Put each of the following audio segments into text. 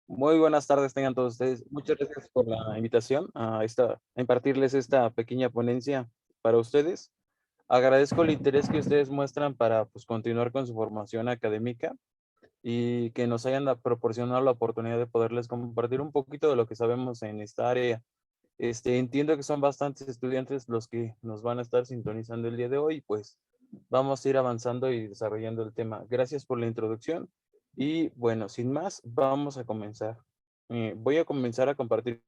Muy buenas tardes tengan todos ustedes. Muchas gracias por la invitación a impartirles esta pequeña ponencia para ustedes. Agradezco el interés que ustedes muestran para, pues, continuar con su formación académica y que nos hayan proporcionado la oportunidad de poderles compartir un poquito de lo que sabemos en esta área. Entiendo que son bastantes estudiantes los que nos van a estar sintonizando el día de hoy, pues vamos a ir avanzando y desarrollando el tema. Gracias por la introducción y bueno, sin más, vamos a comenzar. Voy a comenzar a compartir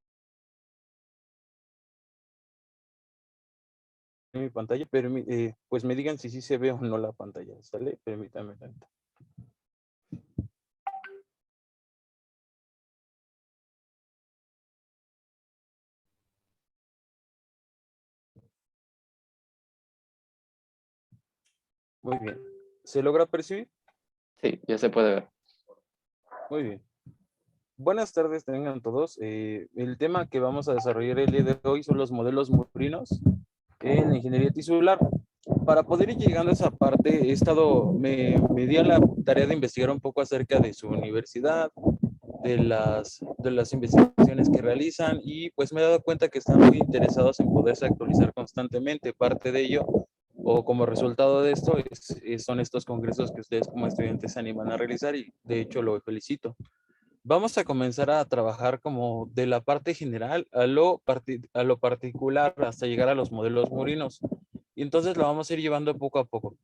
mi pantalla, pero pues me digan si sí se ve o no la pantalla, ¿sale? Permítanme tanto. Muy bien. ¿Se logra percibir? Sí, ya se puede ver. Muy bien. Buenas tardes tengan todos. El tema que vamos a desarrollar el día de hoy son los modelos murinos en ingeniería tisular. Para poder ir llegando a esa parte, me di a la tarea de investigar un poco acerca de su universidad, de las investigaciones que realizan y pues me he dado cuenta que están muy interesados en poderse actualizar constantemente. Parte de ello, o como resultado de esto, son estos congresos que ustedes como estudiantes se animan a realizar y de hecho lo felicito. Vamos a comenzar a trabajar como de la parte general a lo particular hasta llegar a los modelos murinos. Y entonces lo vamos a ir llevando poco a poco.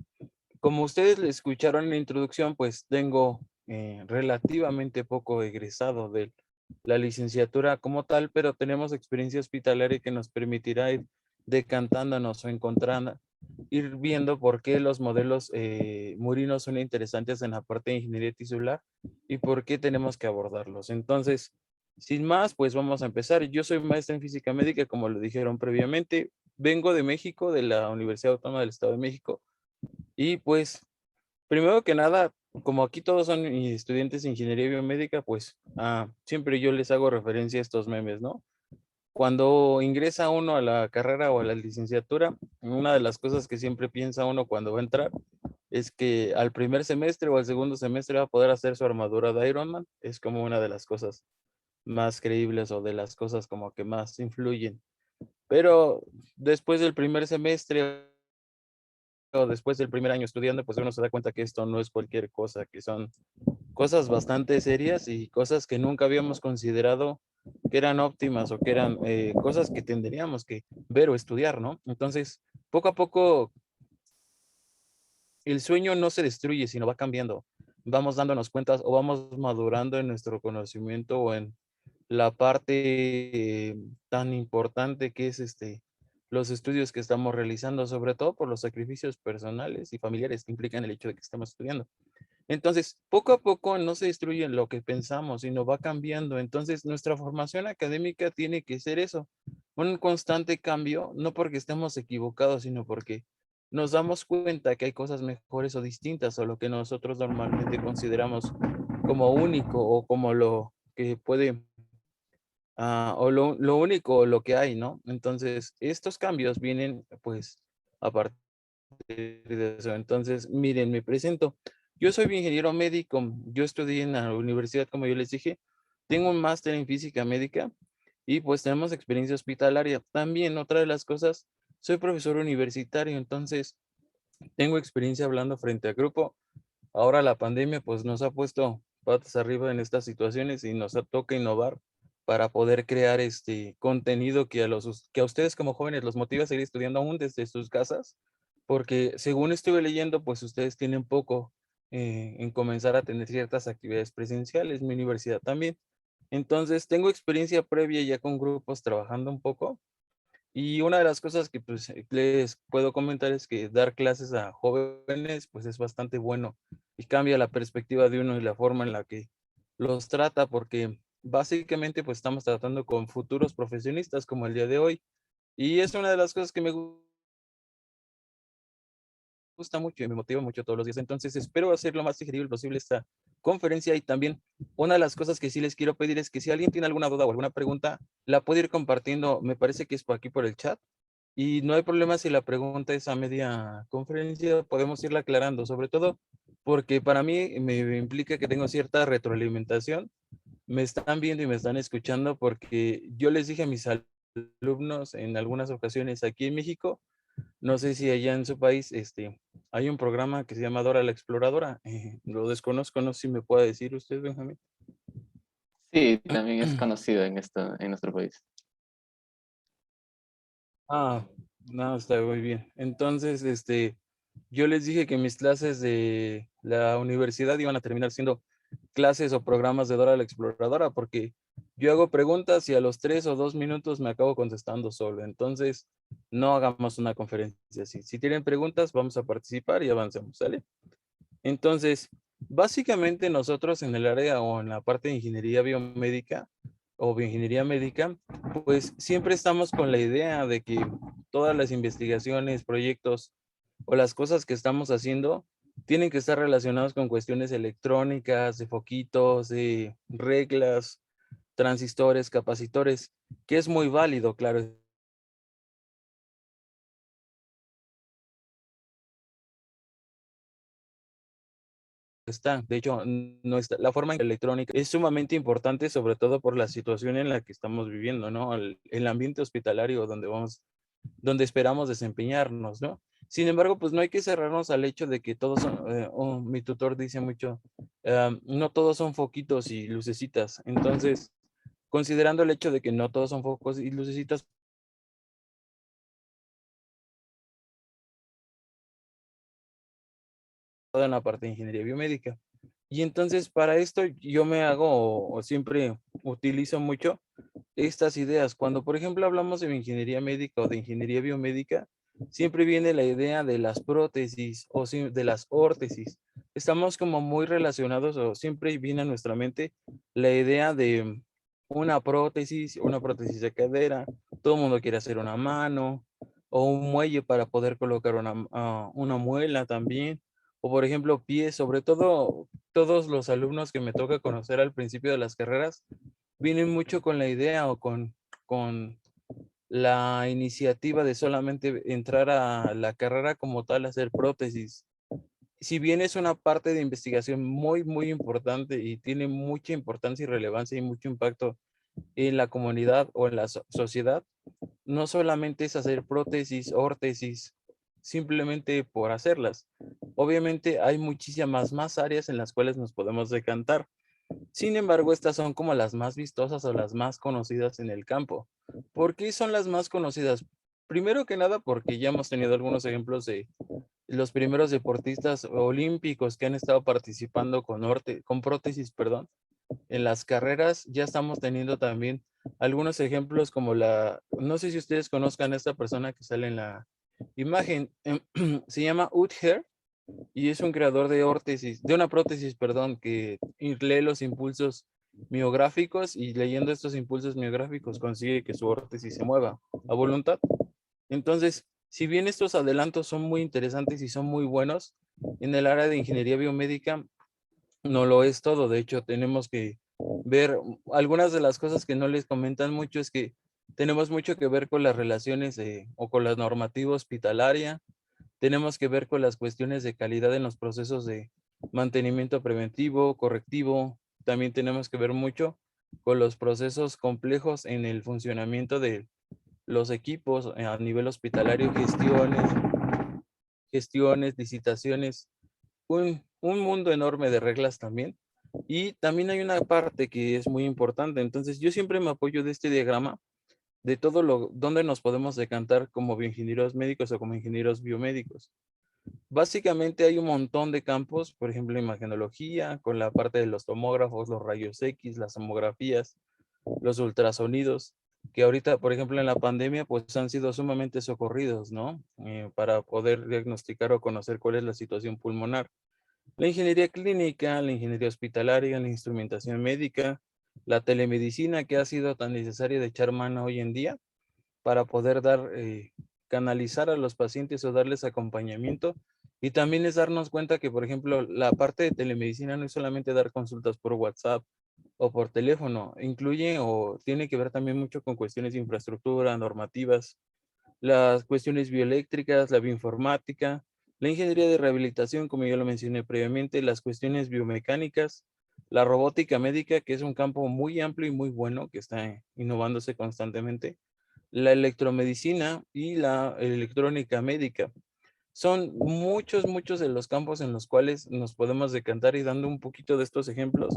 Como ustedes le escucharon en la introducción, pues tengo relativamente poco egresado de la licenciatura como tal, pero tenemos experiencia hospitalaria que nos permitirá ir decantándonos o encontrando, ir viendo por qué los modelos murinos son interesantes en la parte de ingeniería tisular y por qué tenemos que abordarlos. Entonces, sin más, pues vamos a empezar. Yo soy maestro en física médica, como lo dijeron previamente. Vengo de México, de la Universidad Autónoma del Estado de México. Y pues, primero que nada, como aquí todos son estudiantes de ingeniería biomédica, pues siempre yo les hago referencia a estos memes, ¿no? Cuando ingresa uno a la carrera o a la licenciatura, una de las cosas que siempre piensa uno cuando va a entrar es que al primer semestre o al segundo semestre va a poder hacer su armadura de Iron Man. Es como una de las cosas más creíbles o de las cosas como que más influyen. Pero después del primer semestre o después del primer año estudiando, pues uno se da cuenta que esto no es cualquier cosa, que son cosas bastante serias y cosas que nunca habíamos considerado que eran óptimas o que eran cosas que tendríamos que ver o estudiar, ¿no? Entonces, poco a poco, el sueño no se destruye, sino va cambiando. Vamos dándonos cuentas o vamos madurando en nuestro conocimiento o en la parte tan importante que es los estudios que estamos realizando, sobre todo por los sacrificios personales y familiares que implican el hecho de que estamos estudiando. Entonces, poco a poco no se destruye lo que pensamos, sino va cambiando. Entonces, nuestra formación académica tiene que ser eso, un constante cambio, no porque estemos equivocados, sino porque nos damos cuenta que hay cosas mejores o distintas a lo que nosotros normalmente consideramos como único o como lo que puede, o lo único, o lo que hay, ¿no? Entonces, estos cambios vienen, pues, a partir de eso. Entonces, miren, me presento. Yo soy ingeniero médico. Yo estudié en la universidad, como yo les dije. Tengo un máster en física médica y pues tenemos experiencia hospitalaria. También otra de las cosas, soy profesor universitario, entonces tengo experiencia hablando frente a grupo. Ahora la pandemia pues nos ha puesto patas arriba en estas situaciones y nos toca innovar para poder crear este contenido que a ustedes como jóvenes los motiva a seguir estudiando aún desde sus casas, porque según estuve leyendo, pues ustedes tienen poco en comenzar a tener ciertas actividades presenciales, mi universidad también. Entonces, tengo experiencia previa ya con grupos trabajando un poco y una de las cosas que pues les puedo comentar es que dar clases a jóvenes pues es bastante bueno y cambia la perspectiva de uno y la forma en la que los trata porque básicamente pues estamos tratando con futuros profesionistas como el día de hoy y es una de las cosas que me gusta mucho y me motiva mucho todos los días. Entonces espero hacer lo más digerible posible esta conferencia y también una de las cosas que sí les quiero pedir es que si alguien tiene alguna duda o alguna pregunta, la puede ir compartiendo, me parece que es por aquí por el chat. Y no hay problema si la pregunta es a media conferencia, podemos irla aclarando, sobre todo porque para mí me implica que tengo cierta retroalimentación me están viendo y me están escuchando porque yo les dije a mis alumnos en algunas ocasiones aquí en México, no sé si allá en su país, hay un programa que se llama Dora la Exploradora. Lo desconozco, no sé si me puede decir usted, Benjamín. Sí, también es conocido en nuestro país. Ah, no, está muy bien. Entonces, yo les dije que mis clases de la universidad iban a terminar siendo clases o programas de Dora la Exploradora, porque yo hago preguntas y a los 3 o 2 minutos me acabo contestando solo. Entonces, no hagamos una conferencia así. Si tienen preguntas, vamos a participar y avancemos, ¿sale? Entonces, básicamente nosotros en el área o en la parte de ingeniería biomédica o bioingeniería médica, pues siempre estamos con la idea de que todas las investigaciones, proyectos o las cosas que estamos haciendo tienen que estar relacionados con cuestiones electrónicas, de foquitos, de reglas, transistores, capacitores, que es muy válido, claro está. De hecho, no está, la forma electrónica es sumamente importante, sobre todo por la situación en la que estamos viviendo, ¿no? El ambiente hospitalario donde vamos, donde esperamos desempeñarnos, ¿no? Sin embargo, pues no hay que cerrarnos al hecho de que todos son, mi tutor dice mucho, no todos son foquitos y lucecitas. Entonces, considerando el hecho de que no todos son focos y lucecitas, toda en la parte de ingeniería biomédica. Y entonces para esto yo me hago o siempre utilizo mucho estas ideas. Cuando, por ejemplo, hablamos de ingeniería médica o de ingeniería biomédica, siempre viene la idea de las prótesis o de las órtesis. Estamos como muy relacionados o siempre viene a nuestra mente la idea de una prótesis de cadera. Todo el mundo quiere hacer una mano o un muelle para poder colocar una muela también. O, por ejemplo, pies, sobre todo todos los alumnos que me toca conocer al principio de las carreras vienen mucho con la idea o con la iniciativa de solamente entrar a la carrera como tal, hacer prótesis. Si bien es una parte de investigación muy, muy importante y tiene mucha importancia y relevancia y mucho impacto en la comunidad o en la sociedad, no solamente es hacer prótesis, órtesis, simplemente por hacerlas. Obviamente hay muchísimas más áreas en las cuales nos podemos decantar. Sin embargo, estas son como las más vistosas o las más conocidas en el campo. ¿Por qué son las más conocidas? Primero que nada, porque ya hemos tenido algunos ejemplos de los primeros deportistas olímpicos que han estado participando con prótesis, perdón, en las carreras. Ya estamos teniendo también algunos ejemplos como no sé si ustedes conozcan a esta persona que sale en la imagen, se llama Uther y es un creador de órtesis, de una prótesis, perdón, que lee los impulsos miográficos y leyendo estos impulsos miográficos consigue que su órtesis se mueva a voluntad. Entonces, si bien estos adelantos son muy interesantes y son muy buenos, en el área de ingeniería biomédica no lo es todo. De hecho, tenemos que ver algunas de las cosas que no les comentan mucho es que tenemos mucho que ver con las relaciones o con la normativa hospitalaria, tenemos que ver con las cuestiones de calidad en los procesos de mantenimiento preventivo, correctivo. También tenemos que ver mucho con los procesos complejos en el funcionamiento de los equipos a nivel hospitalario, gestiones, licitaciones, un mundo enorme de reglas también. Y también hay una parte que es muy importante. Entonces, yo siempre me apoyo de este diagrama de todo donde nos podemos decantar como bioingenieros médicos o como ingenieros biomédicos. Básicamente hay un montón de campos, por ejemplo, imagenología, con la parte de los tomógrafos, los rayos X, las tomografías, los ultrasonidos, que ahorita, por ejemplo, en la pandemia, pues han sido sumamente socorridos, ¿no? Para poder diagnosticar o conocer cuál es la situación pulmonar. La ingeniería clínica, la ingeniería hospitalaria, la instrumentación médica, la telemedicina que ha sido tan necesaria de echar mano hoy en día para poder canalizar a los pacientes o darles acompañamiento. Y también es darnos cuenta que, por ejemplo, la parte de telemedicina no es solamente dar consultas por WhatsApp o por teléfono, incluye o tiene que ver también mucho con cuestiones de infraestructura, normativas, las cuestiones bioeléctricas, la bioinformática, la ingeniería de rehabilitación, como yo lo mencioné previamente, las cuestiones biomecánicas, la robótica médica, que es un campo muy amplio y muy bueno que está innovándose constantemente, la electromedicina y la electrónica médica. Son muchos de los campos en los cuales nos podemos decantar, y dando un poquito de estos ejemplos,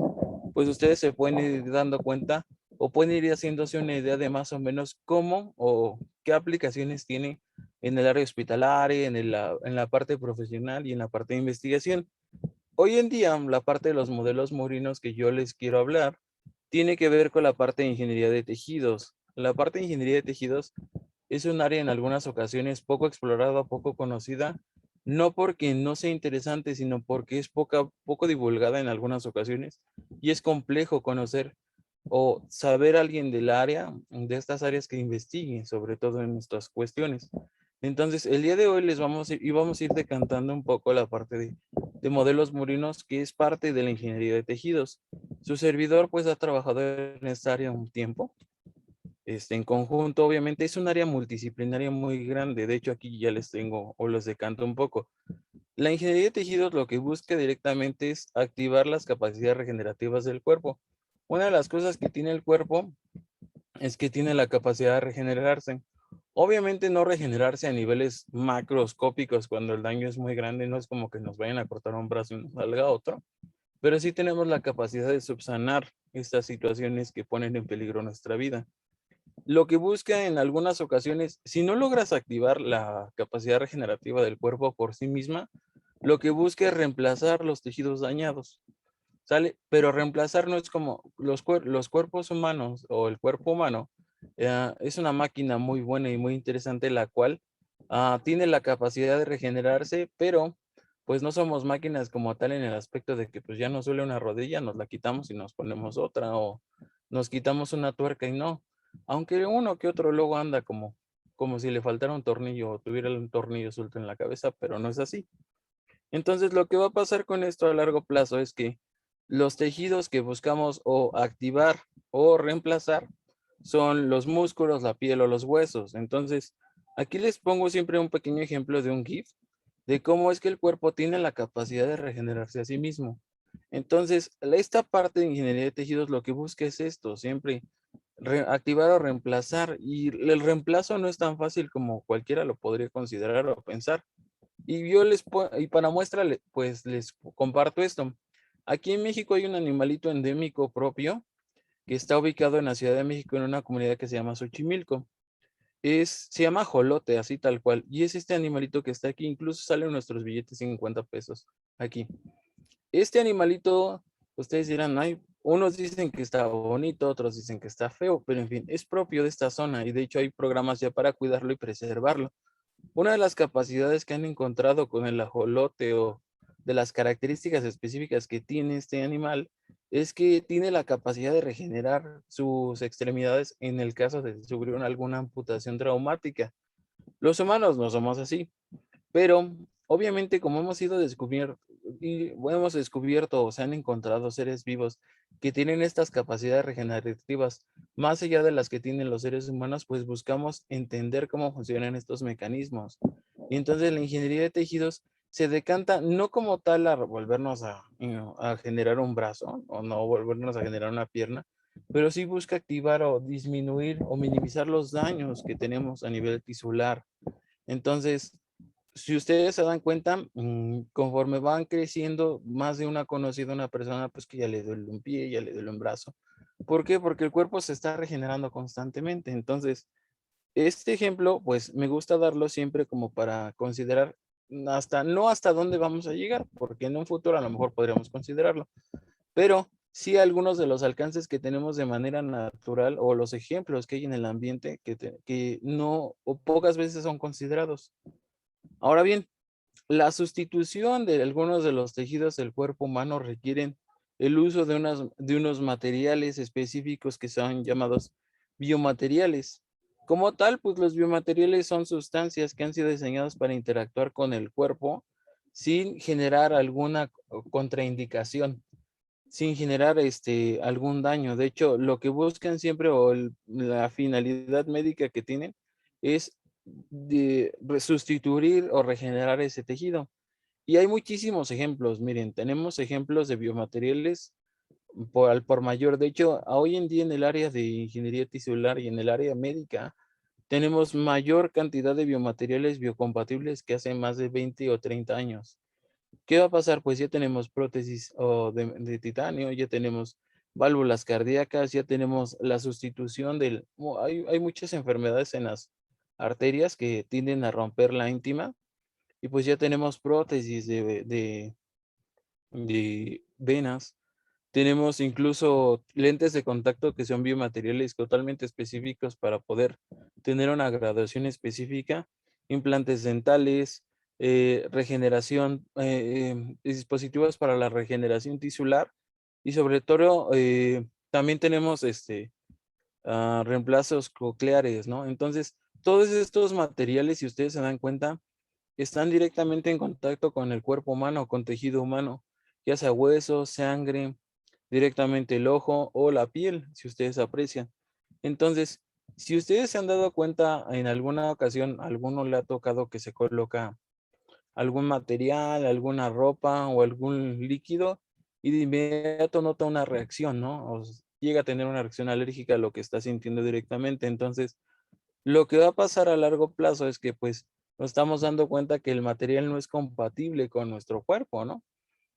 pues ustedes se pueden ir dando cuenta o pueden ir haciéndose una idea de más o menos cómo o qué aplicaciones tiene en el área hospitalaria, en la parte profesional y en la parte de investigación. Hoy en día, la parte de los modelos morinos que yo les quiero hablar tiene que ver con la parte de ingeniería de tejidos. La parte de ingeniería de tejidos es un área en algunas ocasiones poco explorada, poco conocida, no porque no sea interesante, sino porque es poco divulgada en algunas ocasiones y es complejo conocer o saber alguien del área, de estas áreas que investigue, sobre todo en estas cuestiones. Entonces, el día de hoy vamos a ir decantando un poco la parte de modelos morinos, que es parte de la ingeniería de tejidos. Su servidor, pues, ha trabajado en esta área un tiempo en conjunto. Obviamente es un área multidisciplinaria muy grande. De hecho, aquí ya les tengo o los decanto un poco. La ingeniería de tejidos lo que busca directamente es activar las capacidades regenerativas del cuerpo. Una de las cosas que tiene el cuerpo es que tiene la capacidad de regenerarse. Obviamente no regenerarse a niveles macroscópicos cuando el daño es muy grande, no es como que nos vayan a cortar un brazo y nos salga otro, pero sí tenemos la capacidad de subsanar estas situaciones que ponen en peligro nuestra vida. Lo que busca en algunas ocasiones, si no logras activar la capacidad regenerativa del cuerpo por sí misma, lo que busca es reemplazar los tejidos dañados, ¿sale? Pero reemplazar no es como los cuerpos humanos o el cuerpo humano, es una máquina muy buena y muy interesante, la cual tiene la capacidad de regenerarse, pero pues no somos máquinas como tal en el aspecto de que pues ya nos duele una rodilla, nos la quitamos y nos ponemos otra, o nos quitamos una tuerca y no. Aunque uno que otro luego anda como si le faltara un tornillo o tuviera un tornillo suelto en la cabeza, pero no es así. Entonces, lo que va a pasar con esto a largo plazo es que los tejidos que buscamos o activar o reemplazar son los músculos, la piel o los huesos. Entonces, aquí les pongo siempre un pequeño ejemplo de un GIF de cómo es que el cuerpo tiene la capacidad de regenerarse a sí mismo. Entonces, esta parte de ingeniería de tejidos lo que busca es esto, siempre activar o reemplazar. Y el reemplazo no es tan fácil como cualquiera lo podría considerar o pensar. Y y para muestra, pues les comparto esto. Aquí en México hay un animalito endémico propio que está ubicado en la Ciudad de México en una comunidad que se llama Xochimilco. Se llama jolote, así tal cual. Y es este animalito que está aquí, incluso sale en nuestros billetes 50 pesos aquí. Este animalito, ustedes dirán, ay, unos dicen que está bonito, otros dicen que está feo, pero en fin, es propio de esta zona y de hecho hay programas ya para cuidarlo y preservarlo. Una de las capacidades que han encontrado con el ajolote o de las características específicas que tiene este animal es que tiene la capacidad de regenerar sus extremidades en el caso de sufrir alguna amputación traumática. Los humanos no somos así, pero obviamente como hemos sido descubierto y hemos descubierto o se han encontrado seres vivos que tienen estas capacidades regenerativas más allá de las que tienen los seres humanos, pues buscamos entender cómo funcionan estos mecanismos. Y entonces la ingeniería de tejidos se decanta no como tal a volvernos a generar un brazo o no volvernos a generar una pierna, pero sí busca activar o disminuir o minimizar los daños que tenemos a nivel tisular. Entonces, si ustedes se dan cuenta, conforme van creciendo, más de una conocida una persona, pues que ya le duele un pie, ya le duele un brazo. ¿Por qué? Porque el cuerpo se está regenerando constantemente. Entonces, este ejemplo, pues me gusta darlo siempre como para considerar no hasta dónde vamos a llegar, porque en un futuro a lo mejor podríamos considerarlo, pero sí algunos de los alcances que tenemos de manera natural o los ejemplos que hay en el ambiente que no o pocas veces son considerados. Ahora bien, la sustitución de algunos de los tejidos del cuerpo humano requieren el uso de unos materiales específicos que son llamados biomateriales. Como tal, pues los biomateriales son sustancias que han sido diseñadas para interactuar con el cuerpo sin generar alguna contraindicación, sin generar algún daño. De hecho, lo que buscan siempre o la finalidad médica que tienen es de sustituir o regenerar ese tejido. Y hay muchísimos ejemplos. Miren, tenemos ejemplos de biomateriales al por mayor. De hecho, hoy en día en el área de ingeniería tisular y en el área médica, tenemos mayor cantidad de biomateriales biocompatibles que hace más de 20 o 30 años. ¿Qué va a pasar? Pues ya tenemos prótesis de titanio, ya tenemos válvulas cardíacas, ya tenemos la sustitución hay muchas enfermedades en las arterias que tienden a romper la íntima y pues ya tenemos prótesis de venas. Tenemos incluso lentes de contacto que son biomateriales totalmente específicos para poder tener una graduación específica, implantes dentales, regeneración, dispositivos para la regeneración tisular y sobre todo también tenemos reemplazos cocleares, ¿no? Entonces, todos estos materiales, si ustedes se dan cuenta, están directamente en contacto con el cuerpo humano, con tejido humano, ya sea hueso, sangre, directamente el ojo o la piel, si ustedes aprecian. Entonces, si ustedes se han dado cuenta en alguna ocasión, a alguno le ha tocado que se coloca algún material, alguna ropa o algún líquido y de inmediato nota una reacción, ¿no? O llega a tener una reacción alérgica a lo que está sintiendo directamente. Entonces, lo que va a pasar a largo plazo es que pues nos estamos dando cuenta que el material no es compatible con nuestro cuerpo, ¿no?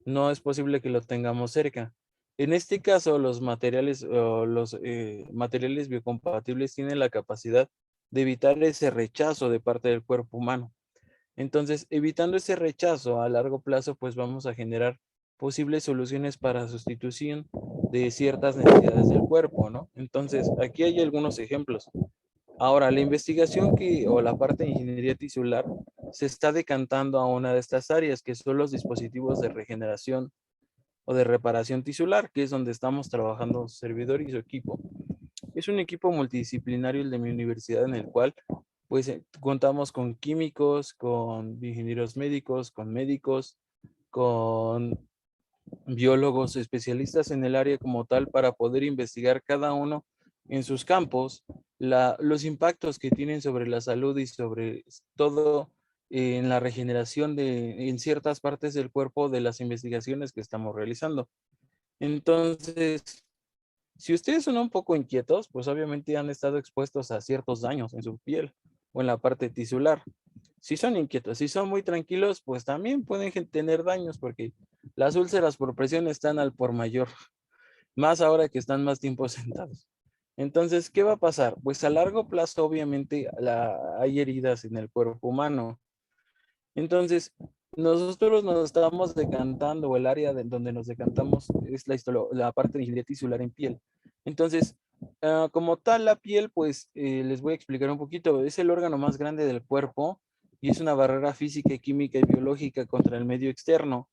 No es posible que lo tengamos cerca. En este caso, los materiales o los materiales biocompatibles tienen la capacidad de evitar ese rechazo de parte del cuerpo humano. Entonces, evitando ese rechazo a largo plazo, pues vamos a generar posibles soluciones para sustitución de ciertas necesidades del cuerpo, ¿no? Entonces, aquí hay algunos ejemplos. Ahora, la investigación o la parte de ingeniería tisular se está decantando a una de estas áreas, que son los dispositivos de regeneración o de reparación tisular, que es donde estamos trabajando servidor y su equipo. Es un equipo multidisciplinario el de mi universidad en el cual pues contamos con químicos, con ingenieros médicos, con biólogos especialistas en el área como tal para poder investigar cada uno en sus campos los impactos que tienen sobre la salud y sobre todo en la regeneración en ciertas partes del cuerpo de las investigaciones que estamos realizando. Entonces, si ustedes son un poco inquietos, pues obviamente han estado expuestos a ciertos daños en su piel o en la parte tisular. Si son inquietos, si son muy tranquilos, pues también pueden tener daños porque las úlceras por presión están al por mayor, más ahora que están más tiempo sentados. Entonces, ¿qué va a pasar? Pues a largo plazo, obviamente, hay heridas en el cuerpo humano. Entonces, nosotros nos estamos decantando, o el área donde nos decantamos es la parte de ingeniería tisular en piel. Entonces, como tal, la piel, pues les voy a explicar un poquito. Es el órgano más grande del cuerpo y es una barrera física, química y biológica contra el medio externo.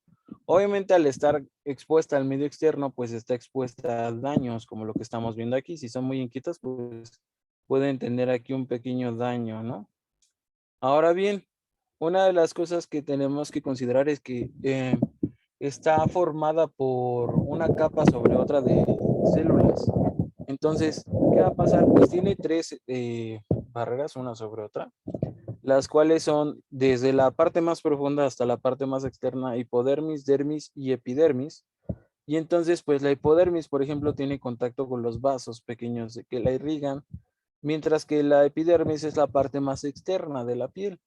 Obviamente, al estar expuesta al medio externo, pues está expuesta a daños, como lo que estamos viendo aquí. Si son muy inquietos, pues pueden tener aquí un pequeño daño, ¿no? Ahora bien, una de las cosas que tenemos que considerar es que está formada por una capa sobre otra de células. Entonces, ¿qué va a pasar? Pues tiene tres barreras una sobre otra, las cuales son desde la parte más profunda hasta la parte más externa, hipodermis, dermis y epidermis. Y entonces, pues la hipodermis, por ejemplo, tiene contacto con los vasos pequeños que la irrigan, mientras que la epidermis es la parte más externa de la piel.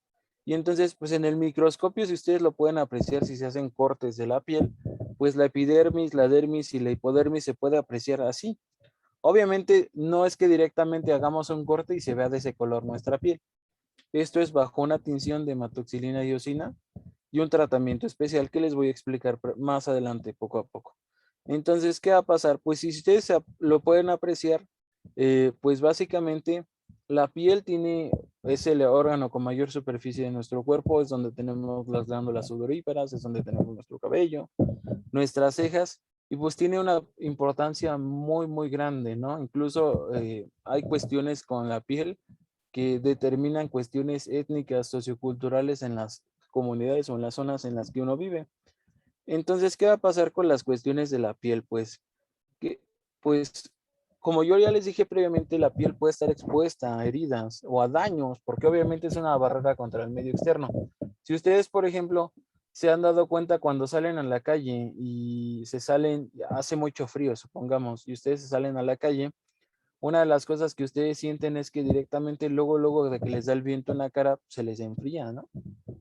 Y entonces, pues en el microscopio, si ustedes lo pueden apreciar, si se hacen cortes de la piel, pues la epidermis, la dermis y la hipodermis se puede apreciar así. Obviamente, no es que directamente hagamos un corte y se vea de ese color nuestra piel. Esto es bajo una tinción de hematoxilina diosina y un tratamiento especial que les voy a explicar más adelante, poco a poco. Entonces, ¿qué va a pasar? Pues si ustedes lo pueden apreciar, pues básicamente la piel es el órgano con mayor superficie de nuestro cuerpo, es donde tenemos las glándulas sudoríparas, es donde tenemos nuestro cabello, nuestras cejas, y pues tiene una importancia muy, muy grande, ¿no? Incluso hay cuestiones con la piel que determinan cuestiones étnicas, socioculturales en las comunidades o en las zonas en las que uno vive. Entonces, ¿qué va a pasar con las cuestiones de la piel? Que, pues, como yo ya les dije previamente, la piel puede estar expuesta a heridas o a daños, porque obviamente es una barrera contra el medio externo. Si ustedes, por ejemplo, se han dado cuenta cuando salen a la calle y hace mucho frío, supongamos, y ustedes se salen a la calle, una de las cosas que ustedes sienten es que directamente luego de que les da el viento en la cara, se les enfría, ¿no?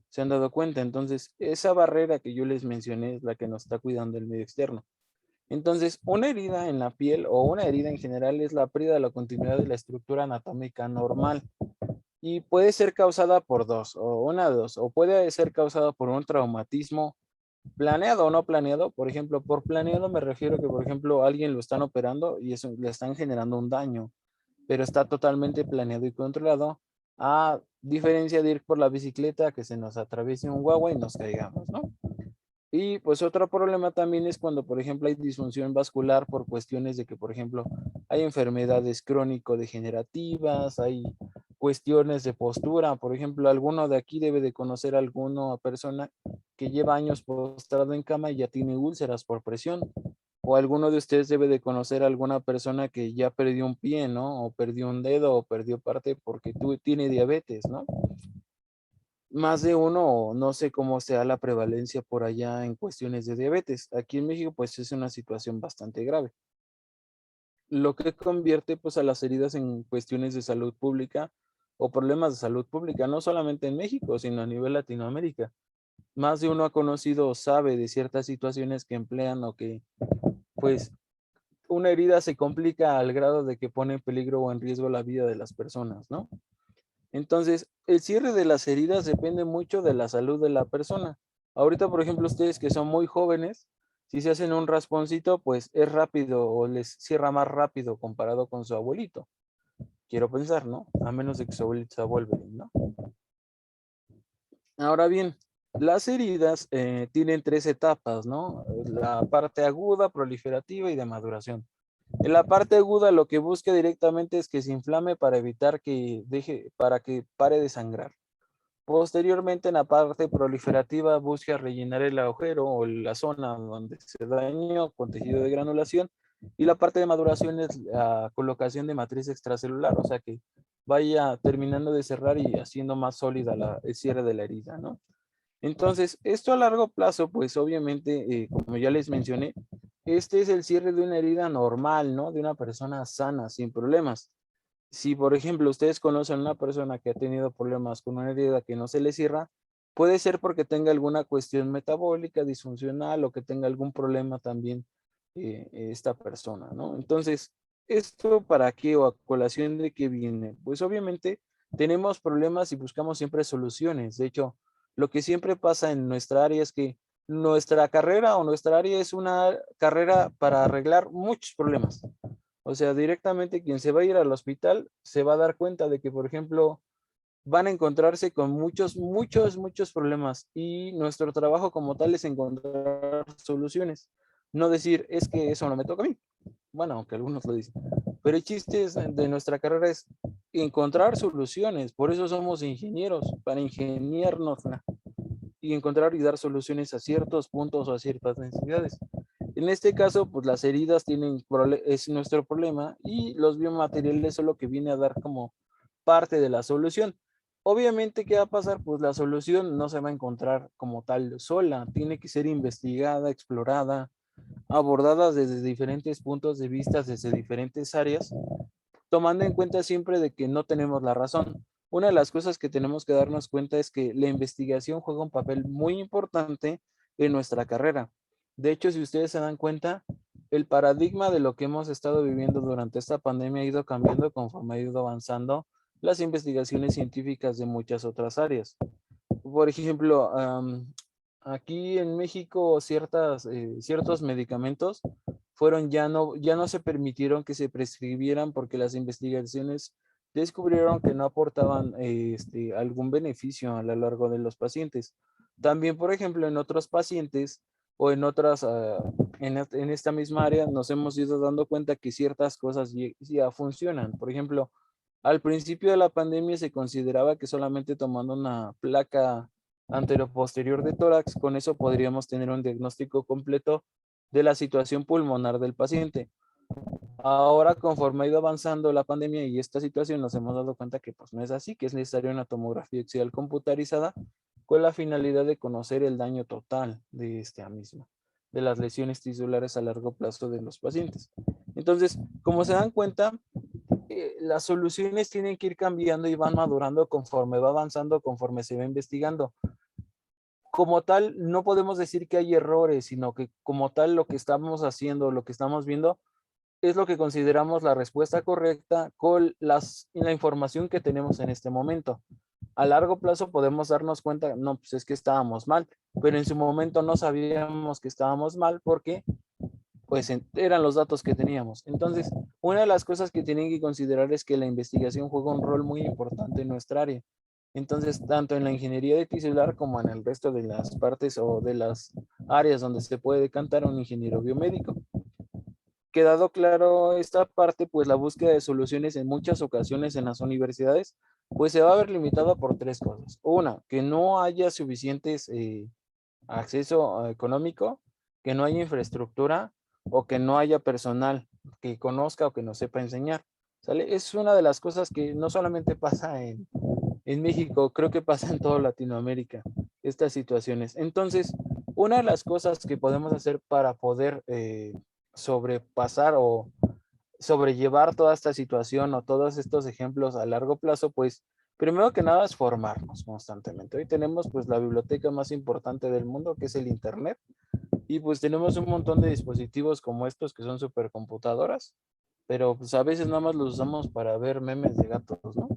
Se han dado cuenta. Entonces, esa barrera que yo les mencioné es la que nos está cuidando el medio externo. Entonces, una herida en la piel o una herida en general es la pérdida de la continuidad de la estructura anatómica normal y puede ser causada por dos, o una de dos, o puede ser causada por un traumatismo planeado o no planeado. Por ejemplo, por planeado me refiero que, por ejemplo, alguien lo están operando y eso le están generando un daño, pero está totalmente planeado y controlado, a diferencia de ir por la bicicleta, que se nos atraviese un guagua y nos caigamos, ¿no? Y pues otro problema también es cuando, por ejemplo, hay disfunción vascular por cuestiones de que, por ejemplo, hay enfermedades crónico-degenerativas, hay cuestiones de postura. Por ejemplo, alguno de aquí debe de conocer a alguna persona que lleva años postrado en cama y ya tiene úlceras por presión. O alguno de ustedes debe de conocer a alguna persona que ya perdió un pie, ¿no? O perdió un dedo o perdió parte porque tiene diabetes, ¿no? Más de uno, no sé cómo sea la prevalencia por allá en cuestiones de diabetes. Aquí en México, pues es una situación bastante grave, lo que convierte pues a las heridas en cuestiones de salud pública o problemas de salud pública, no solamente en México, sino a nivel Latinoamérica. Más de uno ha conocido o sabe de ciertas situaciones que emplean o que pues una herida se complica al grado de que pone en peligro o en riesgo la vida de las personas, ¿no? Entonces, el cierre de las heridas depende mucho de la salud de la persona. Ahorita, por ejemplo, ustedes que son muy jóvenes, si se hacen un rasponcito, pues es rápido o les cierra más rápido comparado con su abuelito. Quiero pensar, ¿no? A menos de que su abuelito se vuelva, ¿no? Ahora bien, las heridas tienen tres etapas, ¿no? La parte aguda, proliferativa y de maduración. En la parte aguda lo que busca directamente es que se inflame para evitar para que pare de sangrar. Posteriormente, en la parte proliferativa, busca rellenar el agujero o la zona donde se dañó con tejido de granulación. Y la parte de maduración es la colocación de matriz extracelular, o sea que vaya terminando de cerrar y haciendo más sólida el cierre de la herida, ¿no? Entonces, esto a largo plazo, pues obviamente, como ya les mencioné, este es el cierre de una herida normal, ¿no? De una persona sana, sin problemas. Si, por ejemplo, ustedes conocen a una persona que ha tenido problemas con una herida que no se le cierra, puede ser porque tenga alguna cuestión metabólica, disfuncional o que tenga algún problema también esta persona, ¿no? Entonces, ¿esto para qué o a colación de qué viene? Pues obviamente tenemos problemas y buscamos siempre soluciones. De hecho, lo que siempre pasa en nuestra área es que nuestra carrera o nuestra área es una carrera para arreglar muchos problemas. O sea, directamente quien se va a ir al hospital se va a dar cuenta de que, por ejemplo, van a encontrarse con muchos problemas y nuestro trabajo como tal es encontrar soluciones. No decir, es que eso no me toca a mí. Bueno, aunque algunos lo dicen. Pero el chiste de nuestra carrera es encontrar soluciones. Por eso somos ingenieros, para ingeniarnos y encontrar y dar soluciones a ciertos puntos o a ciertas necesidades. En este caso, pues las heridas es nuestro problema y los biomateriales son lo que viene a dar como parte de la solución. Obviamente, ¿qué va a pasar? Pues la solución no se va a encontrar como tal sola, tiene que ser investigada, explorada, abordada desde diferentes puntos de vista, desde diferentes áreas, tomando en cuenta siempre de que no tenemos la razón. Una de las cosas que tenemos que darnos cuenta es que la investigación juega un papel muy importante en nuestra carrera. De hecho, si ustedes se dan cuenta, el paradigma de lo que hemos estado viviendo durante esta pandemia ha ido cambiando conforme ha ido avanzando las investigaciones científicas de muchas otras áreas. Por ejemplo, aquí en México ciertos medicamentos ya no se permitieron que se prescribieran porque las investigaciones descubrieron que no aportaban algún beneficio a lo largo de los pacientes. También, por ejemplo, en otros pacientes o en otras, en esta misma área nos hemos ido dando cuenta que ciertas cosas ya funcionan. Por ejemplo, al principio de la pandemia se consideraba que solamente tomando una placa anteroposterior de tórax, con eso podríamos tener un diagnóstico completo de la situación pulmonar del paciente. Ahora, conforme ha ido avanzando la pandemia y esta situación, nos hemos dado cuenta que pues no es así, que es necesaria una tomografía axial computarizada con la finalidad de conocer el daño total de esta misma, de las lesiones tisulares a largo plazo de los pacientes. Entonces, como se dan cuenta, las soluciones tienen que ir cambiando y van madurando conforme va avanzando, conforme se va investigando. Como tal, no podemos decir que hay errores, sino que como tal lo que estamos haciendo, lo que estamos viendo, es lo que consideramos la respuesta correcta con la información que tenemos en este momento. A largo plazo podemos darnos cuenta, no, pues es que estábamos mal, pero en su momento no sabíamos que estábamos mal porque pues eran los datos que teníamos. Entonces, una de las cosas que tienen que considerar es que la investigación juega un rol muy importante en nuestra área. Entonces, tanto en la ingeniería de tisular como en el resto de las partes o de las áreas donde se puede decantar un ingeniero biomédico. Quedado claro esta parte, pues la búsqueda de soluciones en muchas ocasiones en las universidades, pues se va a ver limitada por tres cosas. Una, que no haya suficientes acceso económico, que no haya infraestructura o que no haya personal que conozca o que no sepa enseñar. ¿Sale? Es una de las cosas que no solamente pasa en México, creo que pasa en toda Latinoamérica, estas situaciones. Entonces, una de las cosas que podemos hacer para poder sobrepasar o sobrellevar toda esta situación o todos estos ejemplos a largo plazo, pues primero que nada es formarnos constantemente. Hoy tenemos pues la biblioteca más importante del mundo, que es el Internet, y pues tenemos un montón de dispositivos como estos que son supercomputadoras, pero pues a veces nada más los usamos para ver memes de gatos, ¿no?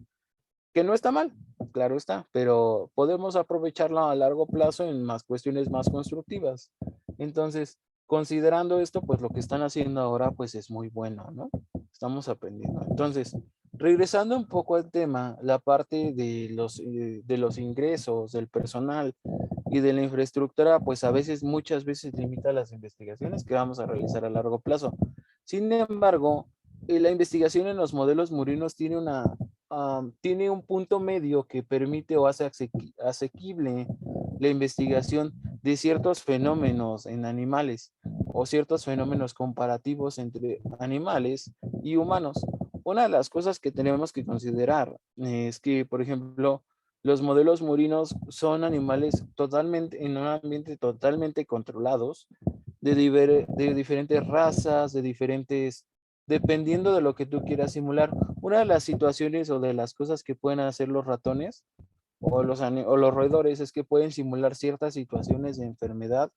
Que no está mal, claro está, pero podemos aprovecharlo a largo plazo en más cuestiones más constructivas. Entonces, considerando esto, pues lo que están haciendo ahora, pues es muy bueno, ¿no? Estamos aprendiendo. Entonces, regresando un poco al tema, la parte de los ingresos, del personal y de la infraestructura, pues a veces, muchas veces limita las investigaciones que vamos a realizar a largo plazo. Sin embargo, la investigación en los modelos murinos tiene un punto medio que permite o hace asequible la investigación de ciertos fenómenos en animales o ciertos fenómenos comparativos entre animales y humanos. Una de las cosas que tenemos que considerar es que, por ejemplo, los modelos murinos son animales totalmente en un ambiente totalmente controlados de diferentes razas, de diferentes, dependiendo de lo que tú quieras simular. Una de las situaciones o de las cosas que pueden hacer los ratones o los roedores es que pueden simular ciertas situaciones de enfermedad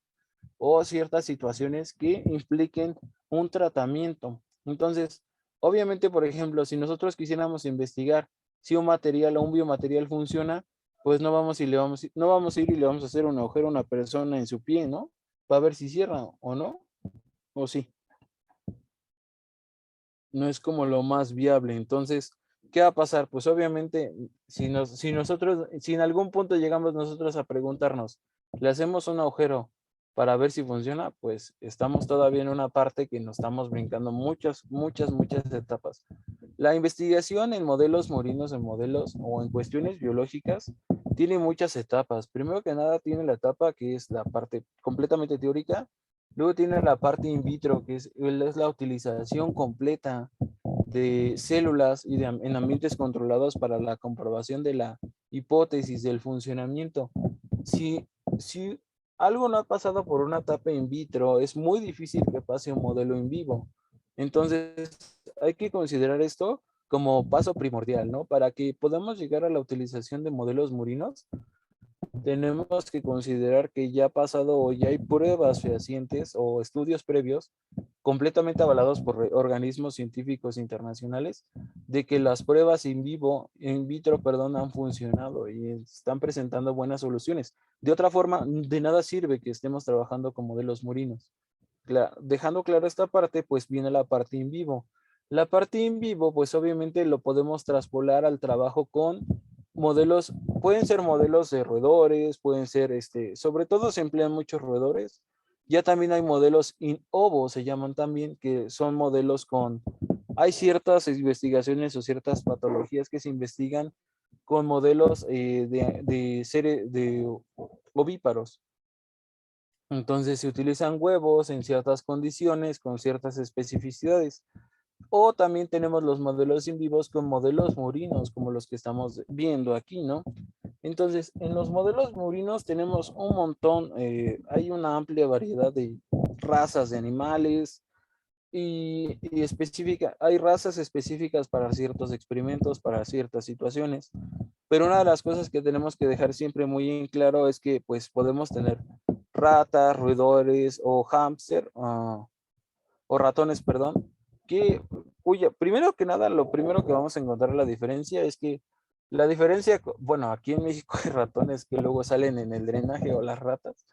o ciertas situaciones que impliquen un tratamiento. Entonces, obviamente, por ejemplo, si nosotros quisiéramos investigar si un material o un biomaterial funciona, pues no vamos a ir y le vamos a hacer un agujero a una persona en su pie, ¿no? Para ver si cierra o no, o sí. No es como lo más viable. Entonces, ¿qué va a pasar? Pues obviamente, si en algún punto llegamos nosotros a preguntarnos, ¿le hacemos un agujero para ver si funciona? Pues estamos todavía en una parte que nos estamos brincando muchas etapas. La investigación en modelos morinos, en modelos o en cuestiones biológicas, tiene muchas etapas. Primero que nada, tiene la etapa que es la parte completamente teórica. Luego tiene la parte in vitro, que es la utilización completa de células en ambientes controlados para la comprobación de la hipótesis del funcionamiento. Si algo no ha pasado por una etapa in vitro, es muy difícil que pase un modelo en vivo. Entonces, hay que considerar esto como paso primordial, ¿no? Para que podamos llegar a la utilización de modelos murinos, tenemos que considerar que ya ha pasado o ya hay pruebas fehacientes o estudios previos completamente avalados por organismos científicos internacionales de que las pruebas in vitro, perdón, han funcionado y están presentando buenas soluciones. De otra forma, de nada sirve que estemos trabajando con modelos murinos. Dejando claro esta parte, pues viene la parte in vivo. La parte in vivo, pues obviamente lo podemos traspolar al trabajo con modelos, pueden ser modelos de roedores, pueden ser, sobre todo se emplean muchos roedores. Ya también hay modelos in ovo, se llaman también, que son modelos hay ciertas investigaciones o ciertas patologías que se investigan con modelos de ovíparos. Entonces se utilizan huevos en ciertas condiciones, con ciertas especificidades. O también tenemos los modelos in vivos con modelos murinos, como los que estamos viendo aquí, ¿no? Entonces, en los modelos murinos tenemos un montón, hay una amplia variedad de razas de animales y específica, hay razas específicas para ciertos experimentos, para ciertas situaciones, pero una de las cosas que tenemos que dejar siempre muy en claro es que pues podemos tener ratas, roedores o hámster, o ratones, perdón, que primero que nada, lo primero que vamos a encontrar la diferencia es que la diferencia, bueno, aquí en México hay ratones que luego salen en el drenaje o las ratas,